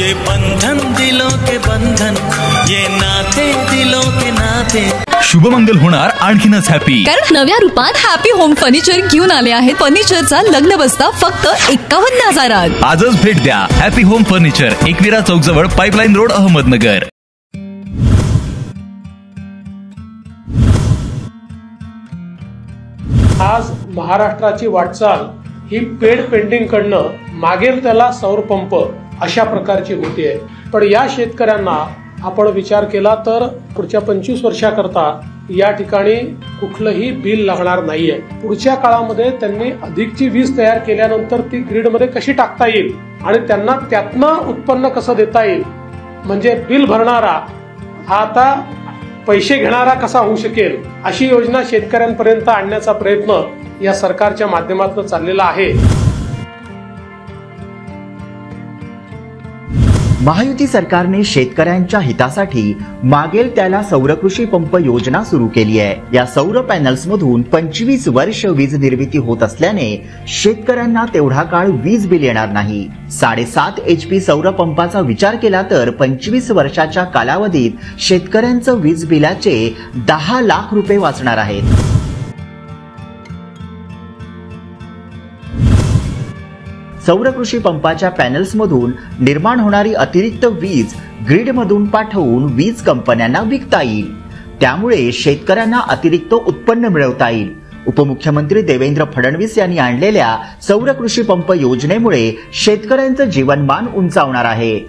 ये बंधन दिलों के बंधन, ये नाते दिलों के नाते। शुभमंगल होणार आणखीनच हॅपी, कारण नव्या रूपात हॅपी होम फर्निचर घेऊन आले आहेत. फर्निचरचा लग्न बस्ता फक्त 51,000. आजच भेट द्या हॅपी होम फर्निचर, एकविरा चौक जवळ, पाइपलाइन रोड, अहमदनगर. आज महाराष्ट्राची वाटचाल ही पेड पेंडिंग कडनं मागेल त्याला सौर पंप अशा प्रकारची होतीये. पण या शेतकऱ्यांना आपण विचार केला तर पुढच्या 25 वर्षाकरता या ठिकाणी कुठलंही बिल लागणार नाहीये. पुढच्या काळामध्ये त्यांनी अधिकची वीज तयार केल्यानंतर ती ग्रीडमध्ये कशी टाकता येईल आणि त्यांना त्यातनं उत्पन्न कसं देता येईल, म्हणजे बिल भरणारा हा आता पैसे घेणारा कसा होऊ शकेल, अशी योजना शेतकऱ्यांपर्यंत आणण्याचा प्रयत्न या सरकारच्या माध्यमातून चाललेला आहे. महायुती सरकारने शेतकऱ्यांच्या हितासाठी मागेल त्याला सौर कृषी पंप योजना सुरू केली आहे. या सौर पॅनल्स मधून 25 वर्ष वीज निर्मिती होत असल्याने शेतकऱ्यांना तेवढा काळ वीज बिल येणार नाही. 7.5 HP सौर पंपाचा विचार केला तर 25 वर्षाच्या कालावधीत शेतकऱ्यांचं वीज बिलाचे 10 लाख रुपये वाचणार आहेत. सौर कृषी पंपाच्या पॅनल्समधून निर्माण होणारी अतिरिक्त वीज ग्रीडमधून पाठवून वीज कंपन्यांना विकता येईल. त्यामुळे शेतकऱ्यांना अतिरिक्त उत्पन्न मिळवता येईल. उपमुख्यमंत्री देवेंद्र फडणवीस यांनी आणलेल्या सौर कृषी पंप योजनेमुळे शेतकऱ्यांचं जीवनमान उंचावणार आहे.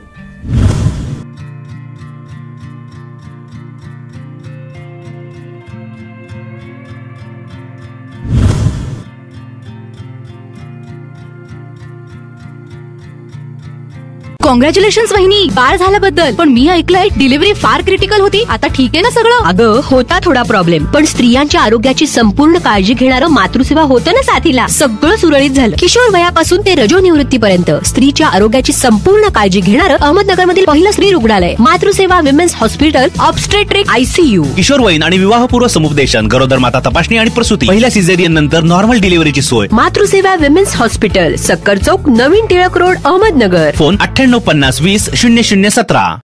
कॉंग्रॅच्युलेशन्स वहिनी, बाळ झाल्याबद्दल. पण मी ऐकलंय डिलिव्हरी फार क्रिटिकल होती. आता ठीक आहे ना सगळं? अगं होता थोडा प्रॉब्लेम, पण स्त्रियांच्या आरोग्याची संपूर्ण काळजी घेणारं मातृसेवा होतं ना साथीला. सगळं सुरळीत झालं. किशोर वयापासून ते रजोनिवृत्तीपर्यंत स्त्रीच्या आरोग्याची संपूर्ण काळजी घेणारं अहमदनगर मधील पहिलं स्त्री रुग्णालय Matruseva women's hospital, obstetric ICU. किशोरवयीन आणि विवाहपूर्व समुपदेशन, गरोदर माता तपासणी आणि प्रसूती, पहिल्या सिझेरियन नंतर नॉर्मल डिलिव्हरीची सोय. मातृसेवा विमेन्स हॉस्पिटल, सक्कर चौक, नवीन टिळक रोड, अहमदनगर. फोन 9850 20 0017.